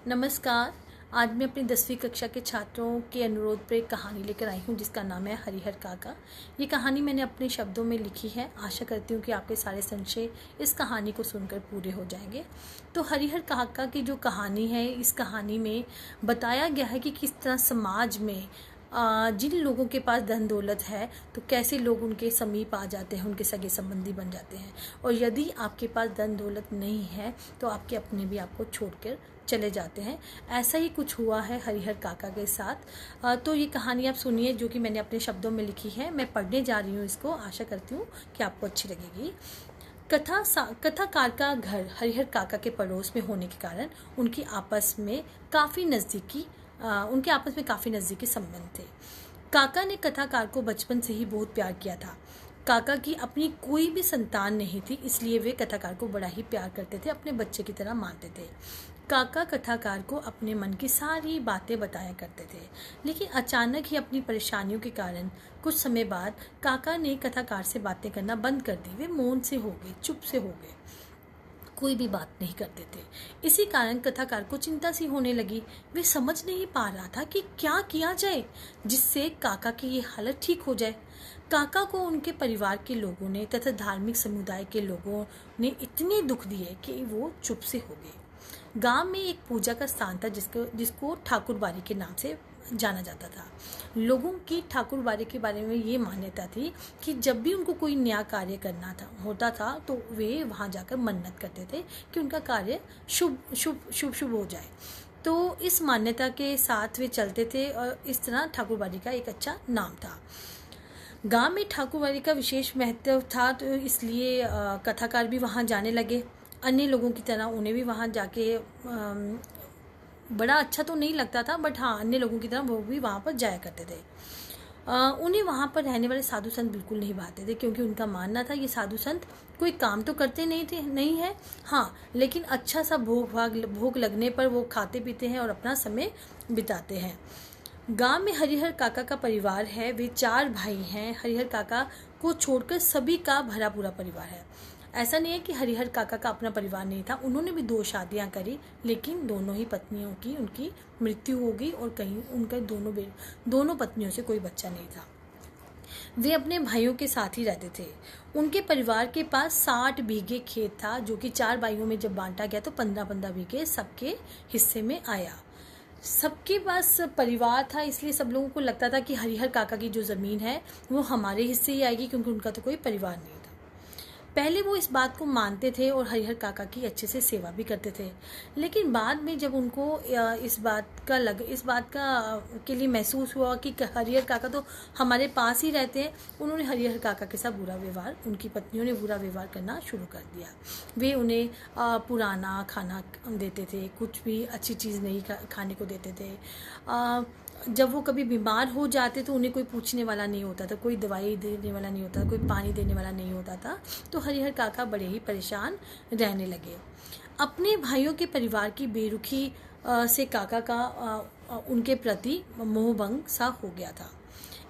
नमस्कार। आज मैं अपनी 10वीं कक्षा के छात्रों के अनुरोध पर एक कहानी लेकर आई हूँ जिसका नाम है हरिहर काका। ये कहानी मैंने अपने शब्दों में लिखी है। आशा करती हूँ कि आपके सारे संशय इस कहानी को सुनकर पूरे हो जाएंगे। तो हरिहर काका की जो कहानी है, इस कहानी में बताया गया है कि किस तरह समाज में जिन लोगों के पास धन दौलत है तो कैसे लोग उनके समीप आ जाते हैं, उनके सगे संबंधी बन जाते हैं। और यदि आपके पास धन दौलत नहीं है तो आपके अपने भी आपको छोड़कर चले जाते हैं। ऐसा ही कुछ हुआ है हरिहर काका के साथ। तो ये कहानी आप सुनिए जो कि मैंने अपने शब्दों में लिखी है। मैं पढ़ने जा रही हूँ इसको। आशा करती हूँ कि आपको अच्छी लगेगी। कथाकार का घर हरिहर काका के पड़ोस में होने के कारण उनके आपस में काफ़ी नज़दीकी संबंध थे। काका ने कथाकार को बचपन से ही बहुत प्यार किया था। काका की अपनी कोई भी संतान नहीं थी, इसलिए वे कथाकार को बड़ा ही प्यार करते थे, अपने बच्चे की तरह मानते थे। काका कथाकार को अपने मन की सारी बातें बताया करते थे, लेकिन अचानक ही अपनी परेशानियों के कारण कुछ समय बाद काका ने कथाकार से बातें करना बंद कर दी। वे मौन से हो गए, चुप से हो गए, कोई भी बात नहीं करते थे। इसी कारण कथाकार को चिंता सी होने लगी। वे समझ नहीं पा रहा था कि क्या किया जाए जिससे काका की ये हालत ठीक हो जाए। काका को उनके परिवार के लोगों ने तथा धार्मिक समुदाय के लोगों ने इतने दुख दिए कि वो चुप से हो गए। गांव में एक पूजा का स्थान था जिसको ठाकुरबाड़ी के नाम से जाना जाता था। लोगों की ठाकुरबाड़ी के बारे में ये मान्यता थी कि जब भी उनको कोई नया कार्य करना होता था तो वे वहाँ जाकर मन्नत करते थे कि उनका कार्य शुभ हो जाए। तो इस मान्यता के साथ वे चलते थे और इस तरह ठाकुरबाड़ी का एक अच्छा नाम था। गांव में ठाकुरबाड़ी का विशेष महत्व था, तो इसलिए कथाकार भी वहाँ जाने लगे। अन्य लोगों की तरह उन्हें भी वहाँ जाके बड़ा अच्छा तो नहीं लगता था, बट हाँ, अन्य लोगों की तरह वो भी वहाँ पर जाया करते थे। उन्हें वहाँ पर रहने वाले साधु संत बिल्कुल नहीं भाते थे, क्योंकि उनका मानना था ये साधु संत कोई काम तो करते नहीं है, हाँ, लेकिन अच्छा सा भोग लगने पर वो खाते पीते हैं और अपना समय बिताते हैं। गांव में हरिहर काका का परिवार है। वे 4 भाई हैं। हरिहर काका को छोड़कर सभी का भरा पूरा परिवार है। ऐसा नहीं है कि हरिहर काका का अपना परिवार नहीं था। उन्होंने भी 2 शादियां करी, लेकिन दोनों ही पत्नियों की उनकी मृत्यु हो गई और कहीं उनके दोनों पत्नियों से कोई बच्चा नहीं था। वे अपने भाइयों के साथ ही रहते थे। उनके परिवार के पास 60 बीघे खेत था, जो कि 4 भाइयों में जब बांटा गया तो 15-15 बीघे सबके हिस्से में आया। सबके पास परिवार था, इसलिए सब लोगों को लगता था कि हरिहर काका की जो ज़मीन है वो हमारे हिस्से ही आएगी, क्योंकि उनका तो कोई परिवार नहीं था। पहले वो इस बात को मानते थे और हरिहर काका की अच्छे से सेवा भी करते थे, लेकिन बाद में जब उनको इस बात के लिए महसूस हुआ कि हरिहर काका तो हमारे पास ही रहते हैं, उन्होंने हरिहर काका के साथ उनकी पत्नियों ने बुरा व्यवहार करना शुरू कर दिया। वे उन्हें पुराना खाना देते थे, कुछ भी अच्छी चीज़ नहीं खाने को देते थे। जब वो कभी बीमार हो जाते तो उन्हें कोई पूछने वाला नहीं होता था, कोई दवाई देने वाला नहीं होता, कोई पानी देने वाला नहीं होता था। तो हरिहर काका बड़े ही परेशान रहने लगे। अपने भाइयों के परिवार की बेरुखी से काका का उनके प्रति मोहभंग सा हो गया था।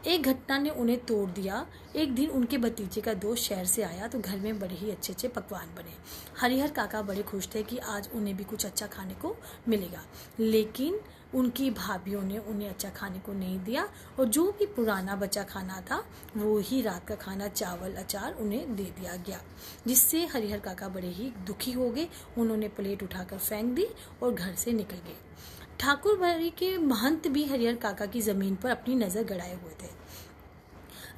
एक घटना ने उन्हें तोड़ दिया। एक दिन उनके भतीजे का दोस्त शहर से आया तो घर में बड़े ही अच्छे पकवान बने। हरिहर काका बड़े खुश थे कि आज उन्हें भी कुछ अच्छा खाने को मिलेगा, लेकिन उनकी भाभीियों ने उन्हें अच्छा खाने को नहीं दिया और जो भी पुराना बचा खाना था वो ही रात का खाना, चावल अचार उन्हें दे दिया गया, जिससे हरिहर काका बड़े ही दुखी हो गए। उन्होंने प्लेट उठाकर फेंक दी और घर से निकल गए। ठाकुरबाड़ी के महंत भी हरिहर काका की ज़मीन पर अपनी नज़र गड़ाए हुए थे।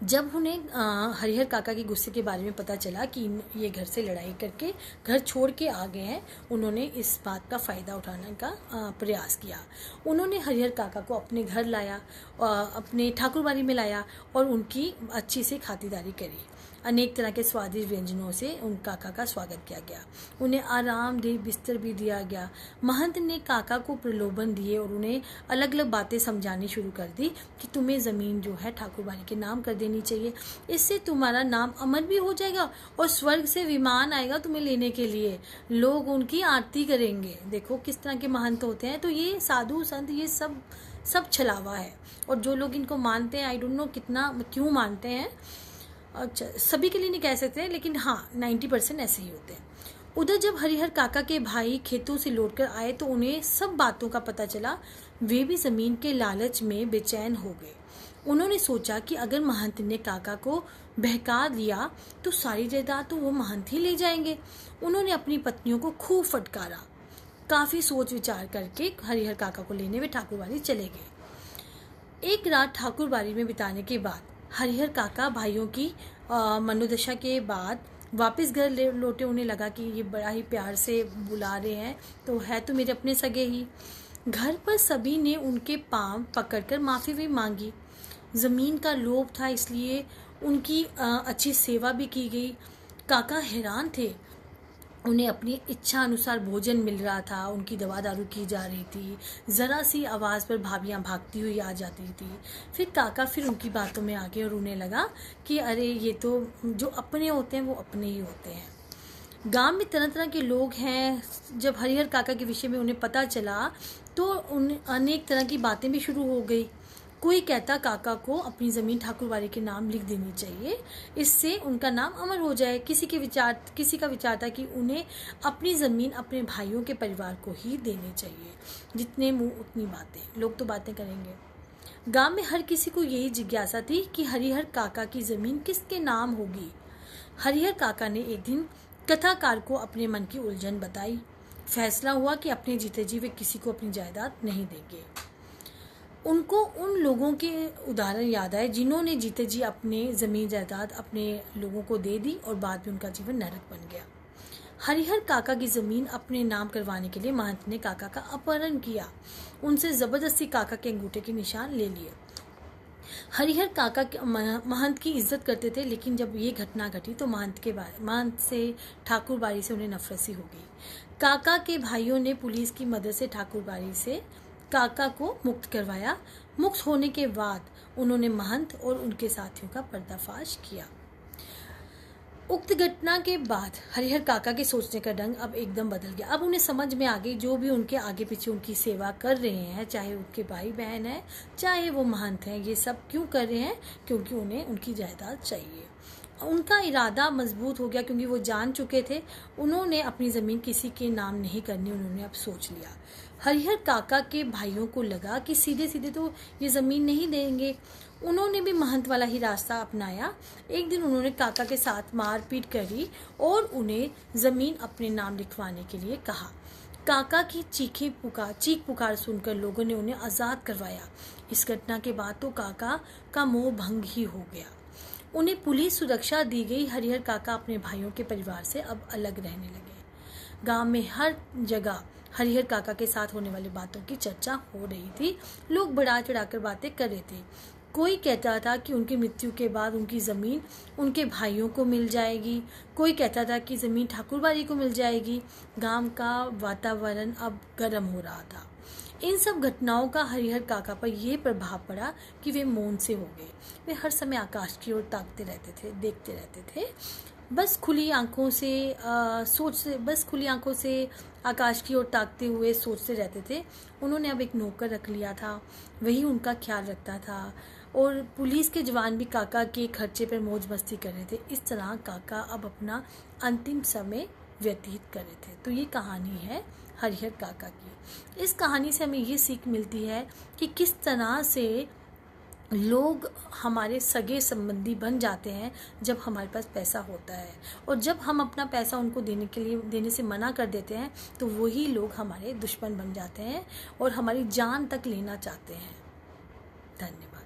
जब उन्हें हरिहर काका के गुस्से के बारे में पता चला कि ये घर से लड़ाई करके घर छोड़ के आ गए हैं, उन्होंने इस बात का फ़ायदा उठाने का प्रयास किया। उन्होंने हरिहर काका को अपने घर लाया, अपने ठाकुरबाड़ी में लाया और उनकी अच्छी से खातिरदारी करी। अनेक तरह के स्वादिष्ट व्यंजनों से उन काका का स्वागत किया गया। उन्हें आरामदेह बिस्तर भी दिया गया। महंत ने काका को प्रलोभन दिए और उन्हें अलग अलग बातें समझानी शुरू कर दी कि तुम्हें ज़मीन जो है ठाकुरबाड़ी के नाम कर देनी चाहिए, इससे तुम्हारा नाम अमर भी हो जाएगा और स्वर्ग से विमान आएगा तुम्हें लेने के लिए, लोग उनकी आरती करेंगे। देखो किस तरह के महंत होते हैं। तो ये साधु संत ये सब छलावा है, और जो लोग इनको मानते हैं, आई डोंट नो क्यों मानते हैं। अच्छा, सभी के लिए नहीं कह सकते, लेकिन हाँ 90% ऐसे ही होते हैं। उधर जब हरिहर काका के भाई खेतों से लौटकर आए तो उन्हें सब बातों का पता चला। वे भी जमीन के लालच में बेचैन हो गए। उन्होंने सोचा कि अगर महंत ने काका को बहका दिया तो सारी जायदाद तो वो महंत ही ले जाएंगे। उन्होंने अपनी पत्नियों को खूब फटकारा। काफी सोच विचार करके हरिहर काका को लेने वे ठाकुरबाड़ी चले गए। एक रात ठाकुरबाड़ी में बिताने के बाद हरिहर काका भाइयों की मनोदशा के बाद वापस घर लौटे। उन्हें लगा कि ये बड़ा ही प्यार से बुला रहे हैं, तो है तो मेरे अपने सगे ही। घर पर सभी ने उनके पांव पकड़कर माफ़ी भी मांगी। ज़मीन का लोभ था, इसलिए उनकी अच्छी सेवा भी की गई। काका हैरान थे। उन्हें अपनी इच्छा अनुसार भोजन मिल रहा था, उनकी दवा दारू की जा रही थी। ज़रा सी आवाज़ पर भाभियाँ भागती हुई आ जाती थी। फिर काका फिर उनकी बातों में आ गए और उन्हें लगा कि अरे ये तो जो अपने होते हैं वो अपने ही होते हैं। गांव में तरह तरह के लोग हैं। जब हरिहर काका के विषय में उन्हें पता चला तो उन अनेक तरह की बातें भी शुरू हो गई। कोई कहता काका को अपनी ज़मीन ठाकुरबाड़ी के नाम लिख देनी चाहिए, इससे उनका नाम अमर हो जाए। किसी का विचार था कि उन्हें अपनी ज़मीन अपने भाइयों के परिवार को ही देनी चाहिए। जितने मुंह उतनी बातें, लोग तो बातें करेंगे। गांव में हर किसी को यही जिज्ञासा थी कि हरिहर काका की ज़मीन किसके नाम होगी। हरिहर काका ने एक दिन कथाकार को अपने मन की उलझन बताई। फैसला हुआ कि अपने जीते जी वे किसी को अपनी जायदाद नहीं देंगे। उनको उन लोगों के उदाहरण याद आए जिन्होंने जीते जी अपने ज़मीन जायदाद अपने लोगों को दे दी और बाद में उनका जीवन नरक बन गया। हरिहर काका की ज़मीन अपने नाम करवाने के लिए महंत ने काका का अपहरण किया। उनसे ज़बरदस्ती काका के अंगूठे के निशान ले लिए। हरिहर काका महंत की इज्जत करते थे, लेकिन जब ये घटना घटी तो महंत से ठाकुरबाड़ी से उन्हें नफरत सी हो गई। काका के भाइयों ने पुलिस की मदद से ठाकुरबाड़ी से काका को मुक्त करवाया। मुक्त होने के बाद उन्होंने महंत और उनके साथियों का पर्दाफाश किया। उक्त घटना के बाद हरिहर काका के सोचने का ढंग अब एकदम बदल गया। अब उन्हें समझ में आ गई, जो भी उनके आगे पीछे उनकी सेवा कर रहे हैं, चाहे उनके भाई बहन हैं, चाहे वो महंत हैं, ये सब क्यों कर रहे हैं? क्योंकि उन्हें उनकी जायदाद चाहिए। उनका इरादा मजबूत हो गया, क्योंकि वो जान चुके थे उन्होंने अपनी ज़मीन किसी के नाम नहीं करनी। उन्होंने अब सोच लिया। हरिहर काका के भाइयों को लगा कि सीधे सीधे तो ये ज़मीन नहीं देंगे। उन्होंने भी महंत वाला ही रास्ता अपनाया। एक दिन उन्होंने काका के साथ मारपीट करी और उन्हें ज़मीन अपने नाम लिखवाने के लिए कहा। काका की चीख पुकार सुनकर लोगों ने उन्हें आज़ाद करवाया। इस घटना के बाद तो काका का मोह भंग ही हो गया। उन्हें पुलिस सुरक्षा दी गई। हरिहर काका अपने भाइयों के परिवार से अब अलग रहने लगे। गांव में हर जगह हरिहर काका के साथ होने वाली बातों की चर्चा हो रही थी। लोग बढ़ा चढ़ाकर बातें कर रहे थे। कोई कहता था कि उनकी मृत्यु के बाद उनकी ज़मीन उनके भाइयों को मिल जाएगी। कोई कहता था कि ज़मीन ठाकुरबाड़ी को मिल जाएगी। गांव का वातावरण अब गर्म हो रहा था। इन सब घटनाओं का हरिहर काका पर यह प्रभाव पड़ा कि वे मौन से हो गए। वे हर समय आकाश की ओर ताकते रहते थे, देखते रहते थे। बस खुली आंखों से आकाश की ओर ताकते हुए सोचते रहते थे। उन्होंने अब एक नौकर रख लिया था, वही उनका ख्याल रखता था, और पुलिस के जवान भी काका के खर्चे पर मौज मस्ती कर रहे थे। इस तरह काका अब अपना अंतिम समय व्यतीत कर रहे थे। तो ये कहानी है हरिहर काका की। इस कहानी से हमें ये सीख मिलती है कि किस तरह से लोग हमारे सगे संबंधी बन जाते हैं जब हमारे पास पैसा होता है, और जब हम अपना पैसा उनको देने से मना कर देते हैं तो वही लोग हमारे दुश्मन बन जाते हैं और हमारी जान तक लेना चाहते हैं। धन्यवाद।